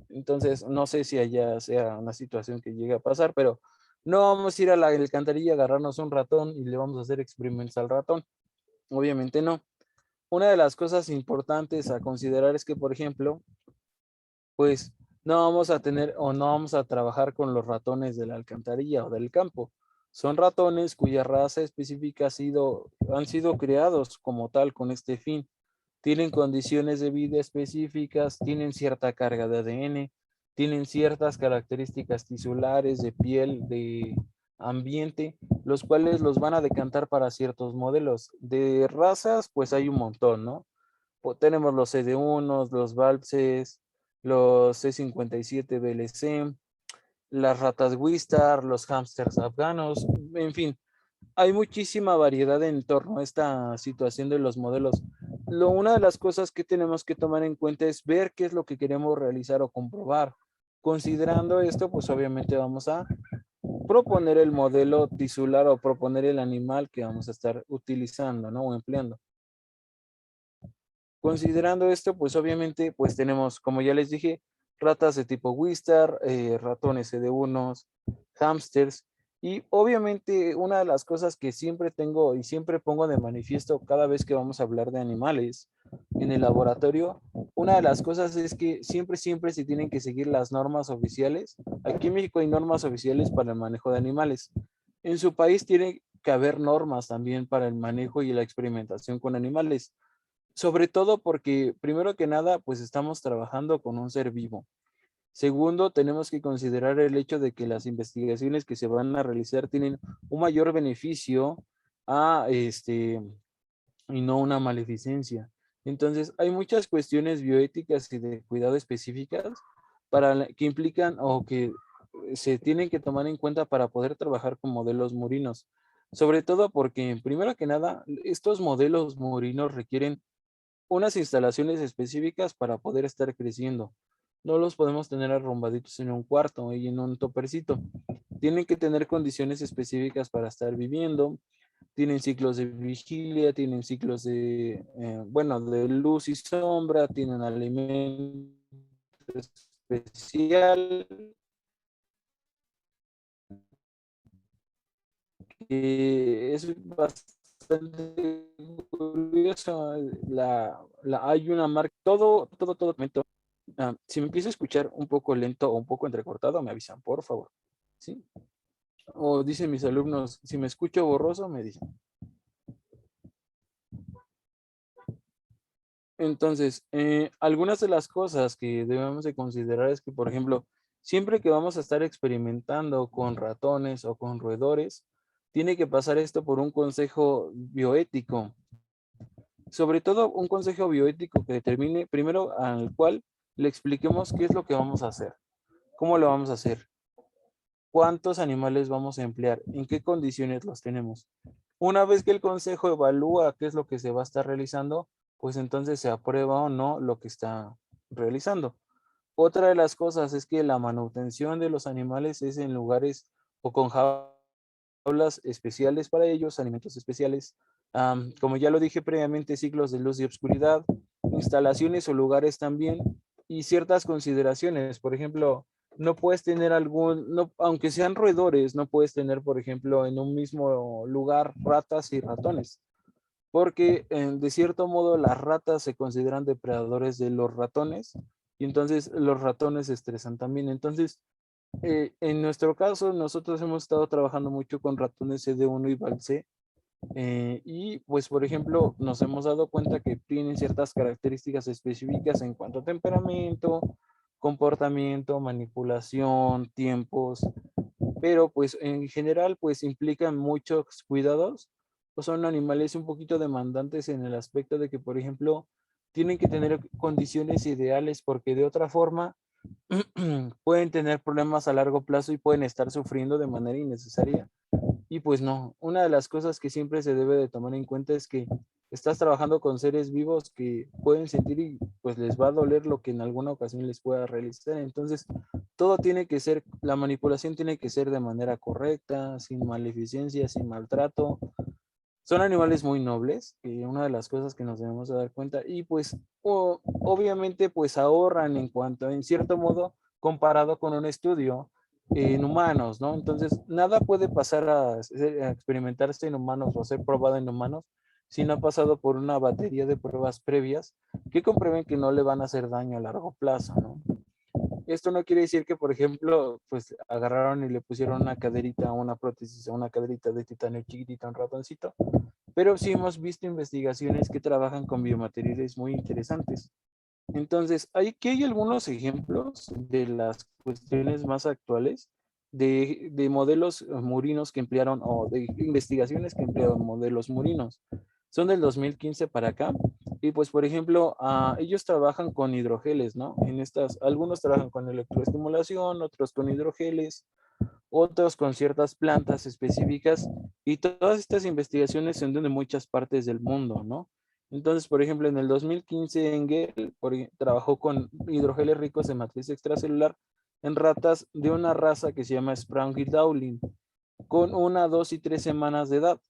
entonces no sé si allá sea una situación que llegue a pasar, pero no vamos a ir a la alcantarilla a agarrarnos un ratón y le vamos a hacer experimentos al ratón, obviamente no. Una de las cosas importantes a considerar es que, por ejemplo, pues no vamos a tener o no vamos a trabajar con los ratones de la alcantarilla o del campo. Son ratones cuya raza específica han sido creados como tal con este fin. Tienen condiciones de vida específicas, tienen cierta carga de ADN, tienen ciertas características tisulares, de piel, de ambiente, los cuales los van a decantar para ciertos modelos. De razas, pues hay un montón, ¿no? Tenemos los CD1, los Valpses, los C57 BLC, las ratas Wistar, los hámsters afganos, en fin, hay muchísima variedad en torno a esta situación de los modelos. Una de las cosas que tenemos que tomar en cuenta es ver qué es lo que queremos realizar o comprobar. Considerando esto, pues obviamente vamos a proponer el modelo tisular o proponer el animal que vamos a estar utilizando, ¿no? O empleando. Considerando esto, pues obviamente, pues tenemos, como ya les dije, ratas de tipo Wistar, ratones CD1, hamsters, y obviamente una de las cosas que siempre tengo y siempre pongo de manifiesto cada vez que vamos a hablar de animales en el laboratorio, una de las cosas es que siempre se tienen que seguir las normas oficiales. Aquí en México hay normas oficiales para el manejo de animales. En su país tiene que haber normas también para el manejo y la experimentación con animales. Sobre todo porque, primero que nada, pues estamos trabajando con un ser vivo. Segundo, tenemos que considerar el hecho de que las investigaciones que se van a realizar tienen un mayor beneficio y no una maleficencia. Entonces, hay muchas cuestiones bioéticas y de cuidado específicas que implican o que se tienen que tomar en cuenta para poder trabajar con modelos murinos. Sobre todo porque, primero que nada, estos modelos murinos requieren unas instalaciones específicas para poder estar creciendo. No los podemos tener arrumbaditos en un cuarto y en un topercito. Tienen que tener condiciones específicas para estar viviendo. Tienen ciclos de vigilia, tienen ciclos de luz y sombra, tienen alimento especial. Es bastante curioso. Hay una marca, todo. Si me empiezo a escuchar un poco lento o un poco entrecortado, me avisan, por favor. ¿Sí? O dicen mis alumnos, si me escucho borroso, me dicen. Entonces, algunas de las cosas que debemos de considerar es que, por ejemplo, siempre que vamos a estar experimentando con ratones o con roedores, tiene que pasar esto por un consejo bioético. Sobre todo un consejo bioético que determine primero al cual le expliquemos qué es lo que vamos a hacer, cómo lo vamos a hacer, cuántos animales vamos a emplear, en qué condiciones los tenemos. Una vez que el consejo evalúa qué es lo que se va a estar realizando, pues entonces se aprueba o no lo que está realizando. Otra de las cosas es que la manutención de los animales es en lugares o con jaulas especiales para ellos, alimentos especiales. Como ya lo dije previamente, ciclos de luz y obscuridad, instalaciones o lugares también y ciertas consideraciones. Por ejemplo, no puedes tener aunque sean roedores, no puedes tener, por ejemplo, en un mismo lugar ratas y ratones, porque de cierto modo las ratas se consideran depredadores de los ratones y entonces los ratones se estresan también. Entonces, en nuestro caso, nosotros hemos estado trabajando mucho con ratones CD1 y VALC y pues, por ejemplo, nos hemos dado cuenta que tienen ciertas características específicas en cuanto a temperamento, comportamiento, manipulación, tiempos, pero pues en general pues implican muchos cuidados, pues son animales un poquito demandantes en el aspecto de que, por ejemplo, tienen que tener condiciones ideales porque de otra forma pueden tener problemas a largo plazo y pueden estar sufriendo de manera innecesaria. Y pues no, una de las cosas que siempre se debe de tomar en cuenta es que estás trabajando con seres vivos que pueden sentir y pues les va a doler lo que en alguna ocasión les pueda realizar. Entonces, todo tiene que ser, la manipulación tiene que ser de manera correcta, sin maleficencia, sin maltrato. Son animales muy nobles, que una de las cosas que nos debemos de dar cuenta, y pues obviamente pues ahorran en cuanto, en cierto modo, comparado con un estudio en humanos, ¿no? Entonces, nada puede pasar a experimentarse en humanos o ser probado en humanos si no ha pasado por una batería de pruebas previas que comprueben que no le van a hacer daño a largo plazo, ¿no? Esto no quiere decir que, por ejemplo, pues agarraron y le pusieron una caderita, una prótesis, una caderita de titanio chiquitita a un ratoncito, pero sí hemos visto investigaciones que trabajan con biomateriales muy interesantes. Entonces, aquí hay algunos ejemplos de las cuestiones más actuales de modelos murinos que emplearon o de investigaciones que emplearon modelos murinos. Son del 2015 para acá. Y pues, por ejemplo, ellos trabajan con hidrogeles, ¿no? En estas, algunos trabajan con electroestimulación, otros con hidrogeles, otros con ciertas plantas específicas, y todas estas investigaciones son de muchas partes del mundo, ¿no? Entonces, por ejemplo, en el 2015 Engel trabajó con hidrogeles ricos en matriz extracelular en ratas de una raza que se llama Sprague Dowling, con 1, 2 y 3 semanas de edad.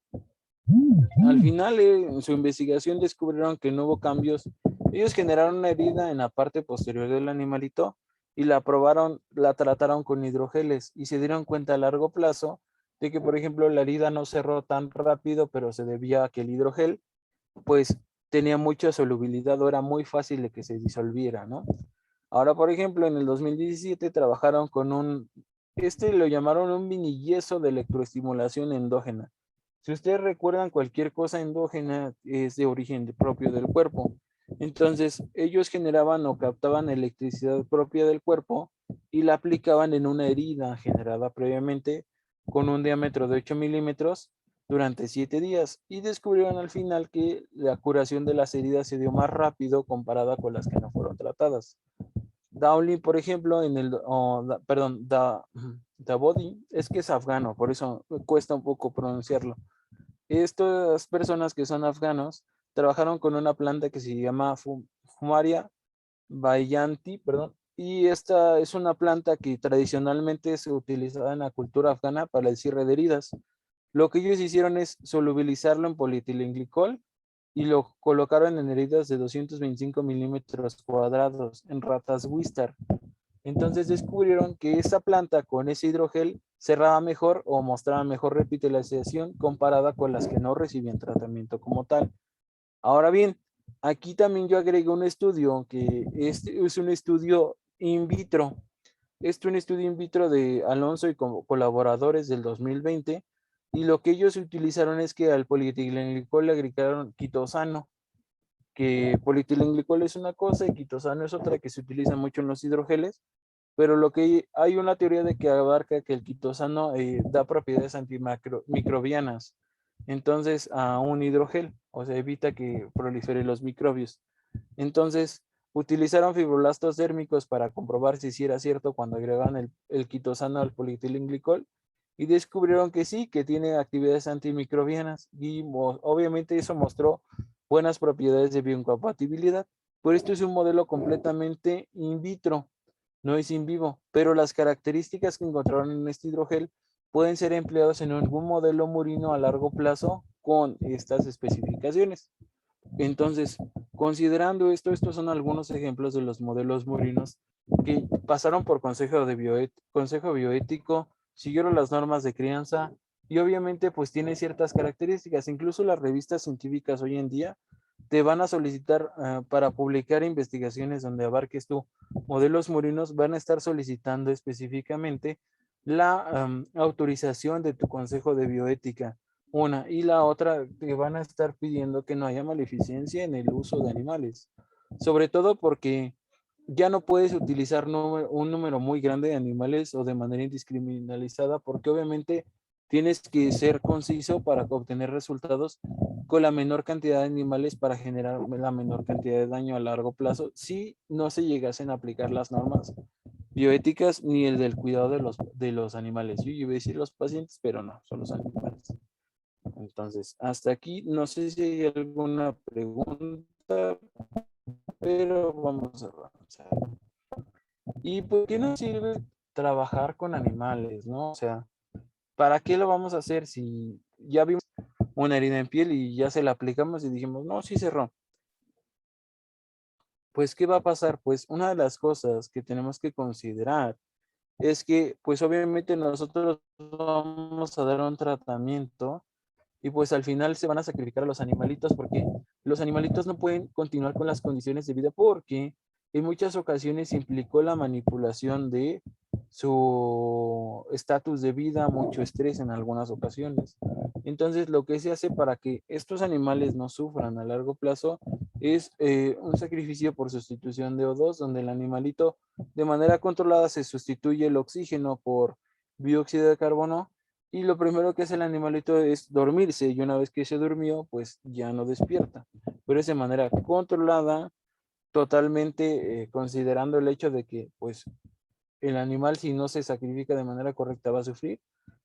Al final, en su investigación descubrieron que no hubo cambios. Ellos generaron una herida en la parte posterior del animalito y la probaron, la trataron con hidrogeles y se dieron cuenta a largo plazo de que, por ejemplo, la herida no cerró tan rápido, pero se debía a que el hidrogel, pues, tenía mucha solubilidad o era muy fácil de que se disolviera, ¿no? Ahora, por ejemplo, en el 2017 trabajaron con lo llamaron un mini yeso de electroestimulación endógena. Si ustedes recuerdan, cualquier cosa endógena es de origen propio del cuerpo. Entonces, ellos generaban o captaban electricidad propia del cuerpo y la aplicaban en una herida generada previamente con un diámetro de 8 milímetros durante 7 días y descubrieron al final que la curación de las heridas se dio más rápido comparada con las que no fueron tratadas. Dowling, por ejemplo, perdón, Body, es que es afgano, por eso cuesta un poco pronunciarlo. Estas personas que son afganos trabajaron con una planta que se llama Fumaria Bayanti, perdón, y esta es una planta que tradicionalmente se utilizaba en la cultura afgana para el cierre de heridas. Lo que ellos hicieron es solubilizarlo en polietilenglicol y lo colocaron en heridas de 225 milímetros cuadrados en ratas Wistar. Entonces descubrieron que esa planta con ese hidrogel cerraba mejor o mostraba mejor repitalización comparada con las que no recibían tratamiento como tal. Ahora bien, aquí también yo agregué un estudio que es un estudio in vitro. Es un estudio in vitro de Alonso y colaboradores del 2020 y lo que ellos utilizaron es que al polietilenglicol le agregaron quitosano, que polietilenglicol es una cosa y quitosano es otra que se utiliza mucho en los hidrogeles, pero lo que hay una teoría de que abarca que el quitosano da propiedades antimicrobianas, entonces a un hidrogel, o sea, evita que proliferen los microbios. Entonces, utilizaron fibroblastos dérmicos para comprobar si era cierto cuando agregaban el quitosano al polietilenglicol y descubrieron que sí, que tiene actividades antimicrobianas y obviamente eso mostró buenas propiedades de biocompatibilidad. Por esto es un modelo completamente in vitro, no es in vivo, pero las características que encontraron en este hidrogel pueden ser empleados en algún modelo murino a largo plazo con estas especificaciones. Entonces, considerando esto, estos son algunos ejemplos de los modelos murinos que pasaron por consejo bioético, siguieron las normas de crianza y obviamente pues tiene ciertas características. Incluso las revistas científicas hoy en día te van a solicitar para publicar investigaciones donde abarques tú modelos murinos, van a estar solicitando específicamente la autorización de tu consejo de bioética. Una, y la otra, te van a estar pidiendo que no haya maleficencia en el uso de animales. Sobre todo porque ya no puedes utilizar un número muy grande de animales o de manera indiscriminalizada, porque obviamente tienes que ser conciso para obtener resultados con la menor cantidad de animales para generar la menor cantidad de daño a largo plazo si no se llegasen a aplicar las normas bioéticas ni el del cuidado de los animales. Yo iba a decir los pacientes, pero no, son los animales. Entonces, hasta aquí, no sé si hay alguna pregunta, pero vamos a avanzar. ¿Y por qué nos sirve trabajar con animales, no? O sea, ¿para qué lo vamos a hacer si ya vimos una herida en piel y ya se la aplicamos y dijimos, no, sí cerró? Pues, ¿qué va a pasar? Pues una de las cosas que tenemos que considerar es que, pues obviamente nosotros vamos a dar un tratamiento y pues al final se van a sacrificar a los animalitos porque los animalitos no pueden continuar con las condiciones de vida porque en muchas ocasiones implicó la manipulación de su estatus de vida, mucho estrés en algunas ocasiones. Entonces, lo que se hace para que estos animales no sufran a largo plazo es un sacrificio por sustitución de O2, donde el animalito de manera controlada se sustituye el oxígeno por dióxido de carbono y lo primero que hace el animalito es dormirse y una vez que se durmió, pues ya no despierta. Pero es de manera controlada, totalmente considerando el hecho de que pues el animal si no se sacrifica de manera correcta va a sufrir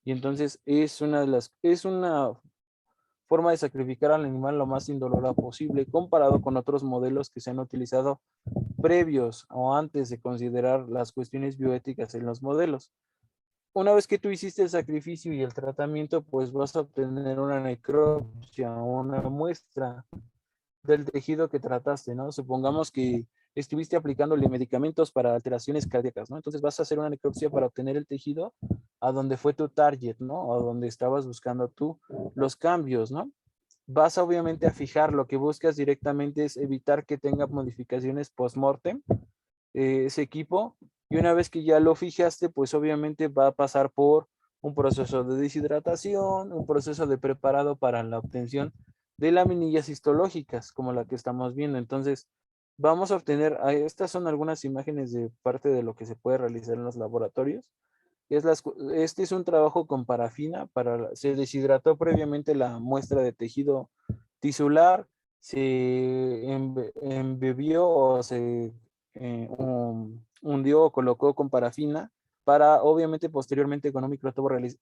y entonces es una forma de sacrificar al animal lo más indolora posible comparado con otros modelos que se han utilizado previos o antes de considerar las cuestiones bioéticas en los modelos. Una vez que tú hiciste el sacrificio y el tratamiento, pues vas a obtener una necropsia o una muestra del tejido que trataste, ¿no? Supongamos que estuviste aplicándole medicamentos para alteraciones cardíacas, ¿no? Entonces vas a hacer una necropsia para obtener el tejido a donde fue tu target, ¿no? O donde estabas buscando tú los cambios, ¿no? Vas obviamente a fijar, lo que buscas directamente es evitar que tenga modificaciones post-mortem ese equipo y una vez que ya lo fijaste, pues obviamente va a pasar por un proceso de deshidratación, un proceso de preparado para la obtención de laminillas histológicas, como la que estamos viendo. Entonces, vamos a obtener, estas son algunas imágenes de parte de lo que se puede realizar en los laboratorios. Este es un trabajo con parafina, se deshidrató previamente la muestra de tejido tisular, se embebió o se hundió o colocó con parafina para obviamente posteriormente con un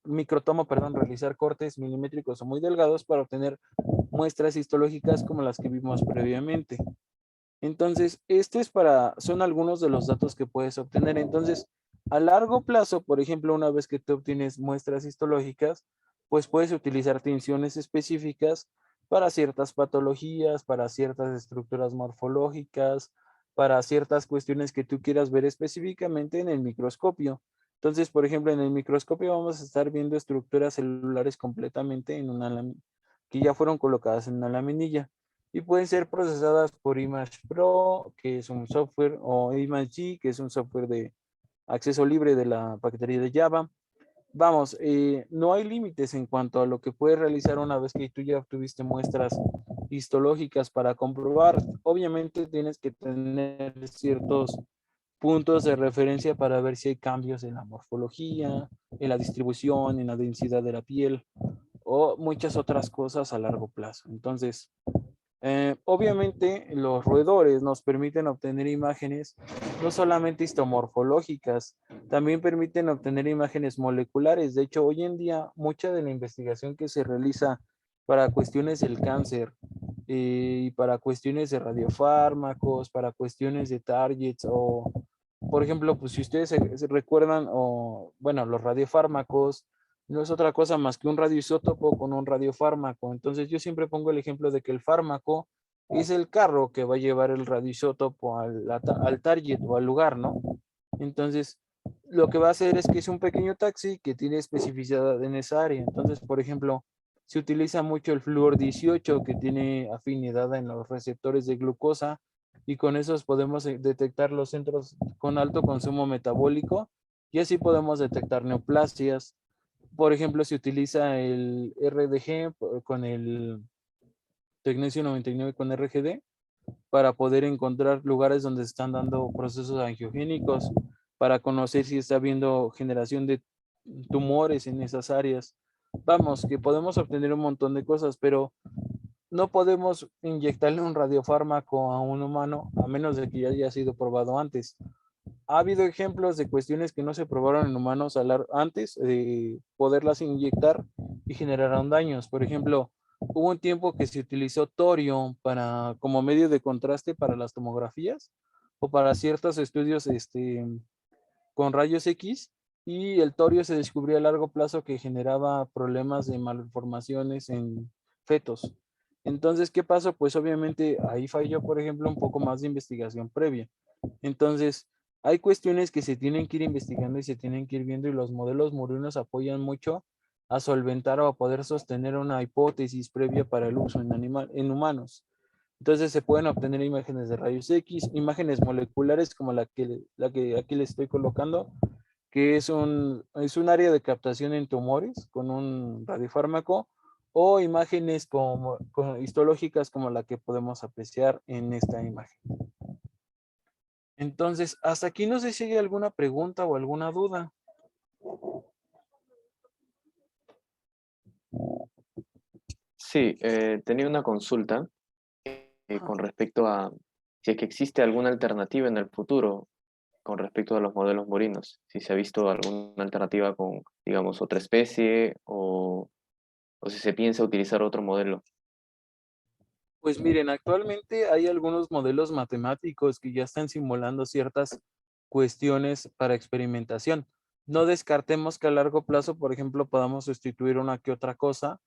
microtomo, realizar cortes milimétricos o muy delgados para obtener muestras histológicas como las que vimos previamente. Entonces, son algunos de los datos que puedes obtener. Entonces, a largo plazo, por ejemplo, una vez que tú obtienes muestras histológicas, pues puedes utilizar tinciones específicas para ciertas patologías, para ciertas estructuras morfológicas, para ciertas cuestiones que tú quieras ver específicamente en el microscopio. Entonces, por ejemplo, en el microscopio vamos a estar viendo estructuras celulares completamente que ya fueron colocadas en una laminilla y pueden ser procesadas por Image Pro, que es un software, o Image que es un software de acceso libre de la paquetería de Java. Vamos, no hay límites en cuanto a lo que puedes realizar una vez que tú ya obtuviste muestras histológicas para comprobar. Obviamente tienes que tener ciertos puntos de referencia para ver si hay cambios en la morfología, en la distribución, en la densidad de la piel o muchas otras cosas a largo plazo. Entonces, obviamente los roedores nos permiten obtener imágenes no solamente histomorfológicas, también permiten obtener imágenes moleculares. De hecho, hoy en día mucha de la investigación que se realiza para cuestiones del cáncer y para cuestiones de radiofármacos, para cuestiones de targets o, por ejemplo, pues si ustedes se recuerdan, o bueno, los radiofármacos no es otra cosa más que un radioisótopo con un radiofármaco. Entonces yo siempre pongo el ejemplo de que el fármaco es el carro que va a llevar el radioisótopo al target o al lugar, ¿no? Entonces, lo que va a hacer es que es un pequeño taxi que tiene especificidad en esa área. Entonces, por ejemplo, se utiliza mucho el flúor 18 que tiene afinidad en los receptores de glucosa y con esos podemos detectar los centros con alto consumo metabólico y así podemos detectar neoplasias. Por ejemplo, se utiliza el RDG con el Tecnesio 99 con RGD para poder encontrar lugares donde están dando procesos angiogénicos, para conocer si está habiendo generación de tumores en esas áreas. vamos, que podemos obtener un montón de cosas, pero no podemos inyectarle un radiofármaco a un humano a menos de que ya haya sido probado antes. Ha habido ejemplos de cuestiones que no se probaron en humanos antes de poderlas inyectar y generaron daños. Por ejemplo, hubo un tiempo que se utilizó torio para, como medio de contraste para las tomografías o para ciertos estudios con rayos X, y el torio se descubrió a largo plazo que generaba problemas de malformaciones en fetos. Entonces, ¿qué pasó? Pues obviamente ahí falló, por ejemplo, un poco más de investigación previa. Entonces, hay cuestiones que se tienen que ir investigando y se tienen que ir viendo, y los modelos murinos apoyan mucho a solventar o a poder sostener una hipótesis previa para el uso en humanos. Entonces se pueden obtener imágenes de rayos X, imágenes moleculares como la que aquí les estoy colocando, que es un área de captación en tumores con un radiofármaco, o imágenes histológicas como la que podemos apreciar en esta imagen. Entonces, hasta aquí no sé si hay alguna pregunta o alguna duda. Sí, tenía una consulta con respecto a si es que existe alguna alternativa en el futuro con respecto a los modelos morinos. Si se ha visto alguna alternativa con, digamos, otra especie o si se piensa utilizar otro modelo. Pues miren, actualmente hay algunos modelos matemáticos que ya están simulando ciertas cuestiones para experimentación. No descartemos que a largo plazo, por ejemplo, podamos sustituir una que otra cosa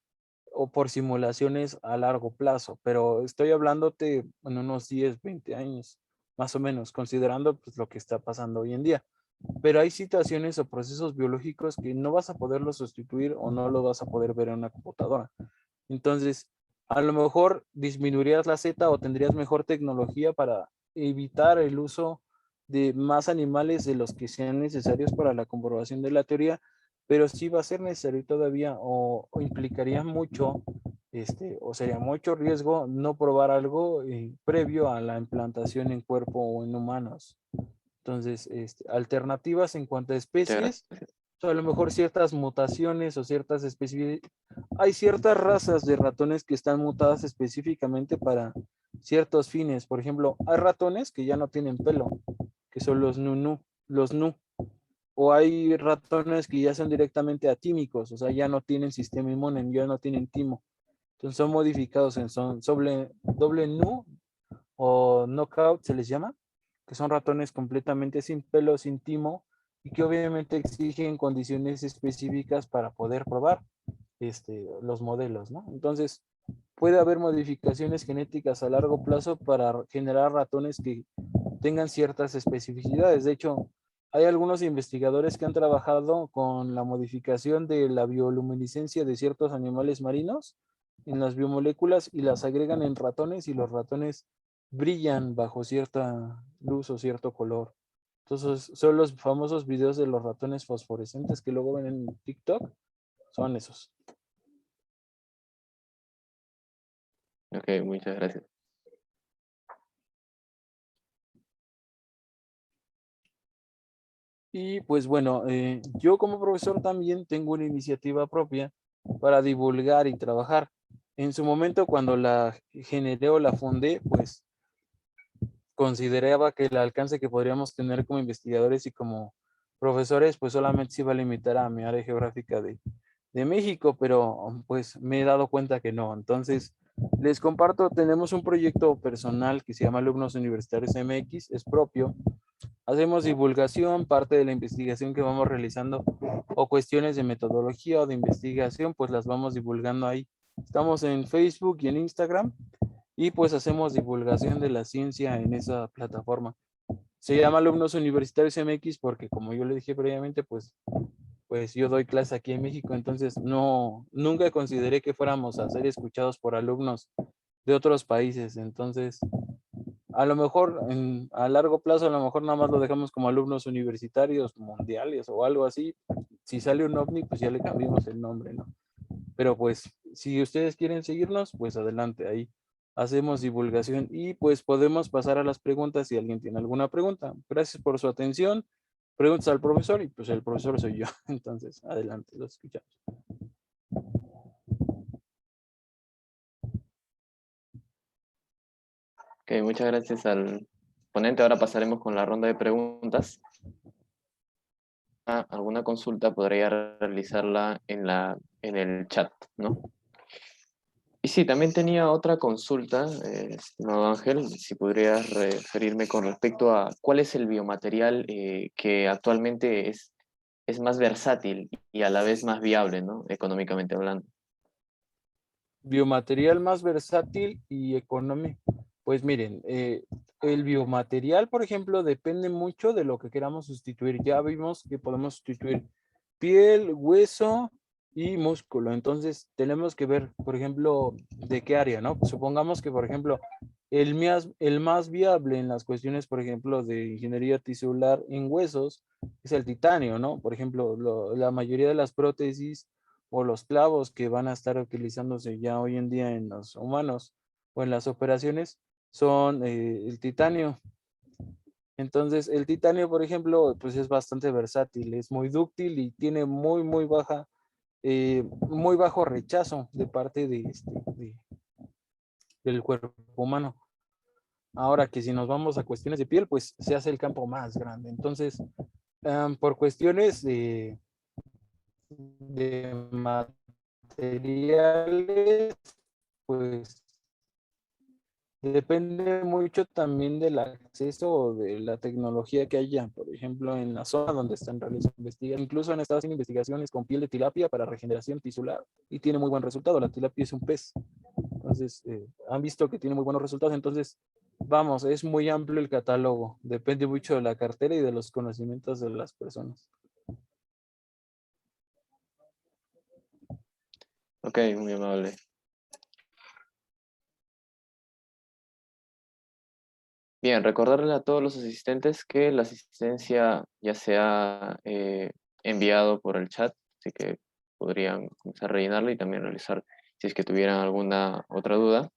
o por simulaciones a largo plazo, pero estoy hablándote en unos 10, 20 años, más o menos, considerando pues, lo que está pasando hoy en día. Pero hay situaciones o procesos biológicos que no vas a poderlo sustituir o no lo vas a poder ver en una computadora. Entonces, a lo mejor disminuirías la Z o tendrías mejor tecnología para evitar el uso de más animales de los que sean necesarios para la comprobación de la teoría, pero sí va a ser necesario todavía o implicaría mucho, o sería mucho riesgo no probar algo previo a la implantación en cuerpo o en humanos. Entonces, alternativas en cuanto a Muchas especies, gracias. o a lo mejor ciertas mutaciones o ciertas especies. Hay ciertas razas de ratones que están mutadas específicamente para ciertos fines. Por ejemplo, hay ratones que ya no tienen pelo, que son los nu. O hay ratones que ya son directamente atímicos, o sea, ya no tienen sistema inmune, ya no tienen timo. Entonces son modificados son doble nu o knockout se les llama, que son ratones completamente sin pelo, sin timo, y que obviamente exigen condiciones específicas para poder probar los modelos, ¿no? Entonces, puede haber modificaciones genéticas a largo plazo para generar ratones que tengan ciertas especificidades. De hecho, hay algunos investigadores que han trabajado con la modificación de la bioluminiscencia de ciertos animales marinos en las biomoléculas y las agregan en ratones, y los ratones brillan bajo cierta luz o cierto color. Entonces, son los famosos videos de los ratones fosforescentes que luego ven en TikTok, son esos. Ok, muchas gracias. Y pues bueno, yo como profesor también tengo una iniciativa propia para divulgar y trabajar. En su momento, cuando la generé o la fundé, pues consideraba que el alcance que podríamos tener como investigadores y como profesores, pues solamente se iba a limitar a mi área geográfica de México, pero pues me he dado cuenta que no. Entonces, les comparto, tenemos un proyecto personal que se llama Alumnos Universitarios MX, es propio. Hacemos divulgación, parte de la investigación que vamos realizando o cuestiones de metodología o de investigación, pues las vamos divulgando ahí. Estamos en Facebook y en Instagram, y pues hacemos divulgación de la ciencia en esa plataforma. Se llama Alumnos Universitarios MX porque, como yo le dije previamente, pues yo doy clase aquí en México, entonces nunca consideré que fuéramos a ser escuchados por alumnos de otros países. Entonces, a lo mejor a largo plazo, a lo mejor nada más lo dejamos como alumnos universitarios mundiales o algo así. Si sale un ovni, pues ya le cambiamos el nombre, ¿no? Pero pues, si ustedes quieren seguirnos, pues adelante, ahí hacemos divulgación y pues podemos pasar a las preguntas si alguien tiene alguna pregunta. Gracias por su atención. Preguntas al profesor y pues el profesor soy yo. Entonces, adelante, los escuchamos. Ok, muchas gracias al ponente. Ahora pasaremos con la ronda de preguntas. Alguna consulta podría realizarla en el chat, ¿no? Y sí, también tenía otra consulta, estimado Ángel, si podrías referirme con respecto a cuál es el biomaterial que actualmente es más versátil y a la vez más viable, ¿no? Económicamente hablando. Biomaterial más versátil y económico. Pues miren, el biomaterial, por ejemplo, depende mucho de lo que queramos sustituir. Ya vimos que podemos sustituir piel, hueso y músculo. Entonces, tenemos que ver, por ejemplo, de qué área, ¿no? Pues supongamos que, por ejemplo, el más viable en las cuestiones, por ejemplo, de ingeniería tisular en huesos es el titanio, ¿no? Por ejemplo, la mayoría de las prótesis o los clavos que van a estar utilizándose ya hoy en día en los humanos o en las operaciones son el titanio. Entonces, el titanio, por ejemplo, pues es bastante versátil, es muy dúctil y tiene muy bajo rechazo de parte del cuerpo humano. Ahora que si nos vamos a cuestiones de piel, pues se hace el campo más grande. Entonces, por cuestiones de materiales, pues depende mucho también del acceso o de la tecnología que haya, por ejemplo, en la zona donde están realizando investigaciones. Incluso han estado haciendo investigaciones con piel de tilapia para regeneración tisular y tiene muy buen resultado. La tilapia es un pez. Entonces, han visto que tiene muy buenos resultados. Entonces, vamos, es muy amplio el catálogo. Depende mucho de la cartera y de los conocimientos de las personas. Ok, muy amable. Bien, recordarle a todos los asistentes que la asistencia ya se ha enviado por el chat, así que podrían comenzar a rellenarla y también realizar si es que tuvieran alguna otra duda.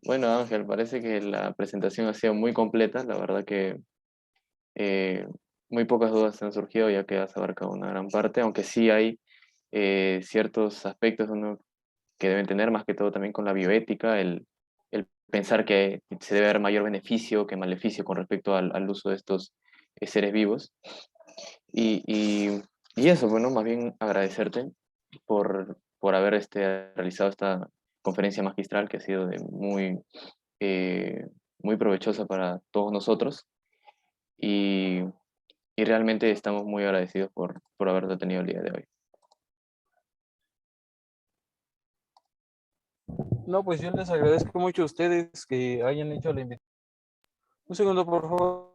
Bueno, Ángel, parece que la presentación ha sido muy completa. La verdad que eh, muy pocas dudas han surgido ya que has abarcado una gran parte, aunque sí hay ciertos aspectos que deben tener, más que todo también con la bioética, el pensar que se debe haber mayor beneficio que maleficio con respecto al uso de estos seres vivos. Y, y, y eso, bueno, más bien agradecerte por haber realizado esta conferencia magistral que ha sido de eh, muy provechosa para todos nosotros y, y realmente estamos muy agradecidos por haberte tenido el día de hoy. No, pues yo les agradezco mucho a ustedes que hayan hecho la invitación. Un segundo, por favor.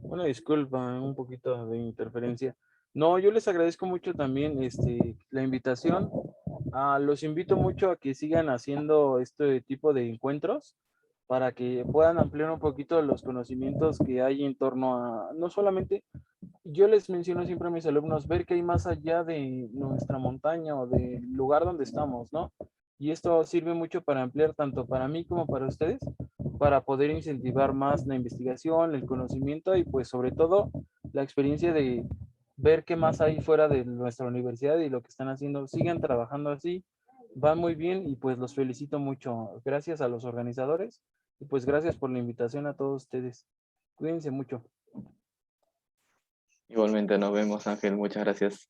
Una disculpa, un poquito de interferencia. No, yo les agradezco mucho también la invitación. Los invito mucho a que sigan haciendo este tipo de encuentros para que puedan ampliar un poquito los conocimientos que hay en torno a, no solamente, yo les menciono siempre a mis alumnos, ver que hay más allá de nuestra montaña o del lugar donde estamos, ¿no? Y esto sirve mucho para ampliar tanto para mí como para ustedes, para poder incentivar más la investigación, el conocimiento y pues sobre todo la experiencia de ver qué más hay fuera de nuestra universidad y lo que están haciendo. Sigan trabajando así, van muy bien y pues los felicito mucho. Gracias a los organizadores y pues gracias por la invitación a todos ustedes. Cuídense mucho. Igualmente nos vemos, Ángel. Muchas gracias.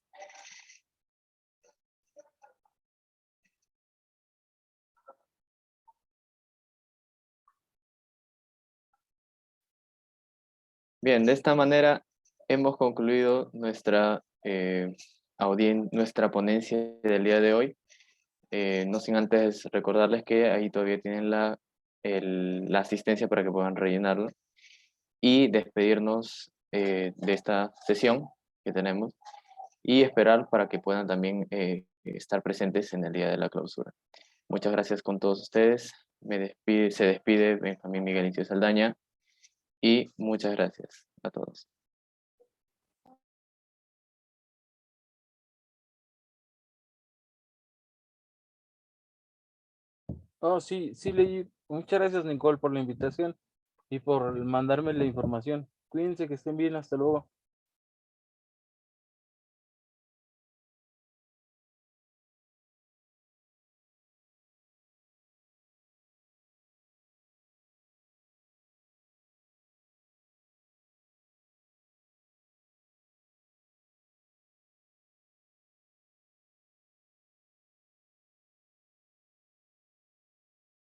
Bien, de esta manera hemos concluido nuestra ponencia del día de hoy. No sin antes recordarles que ahí todavía tienen la asistencia para que puedan rellenarla y despedirnos de esta sesión que tenemos y esperar para que puedan también estar presentes en el día de la clausura. Muchas gracias con todos ustedes. Se despide Benjamín Miguel Incio Saldaña y muchas gracias a todos. Oh, sí, sí leí. Muchas gracias, Nicole, por la invitación y por mandarme la información. Cuídense, que estén bien. Hasta luego.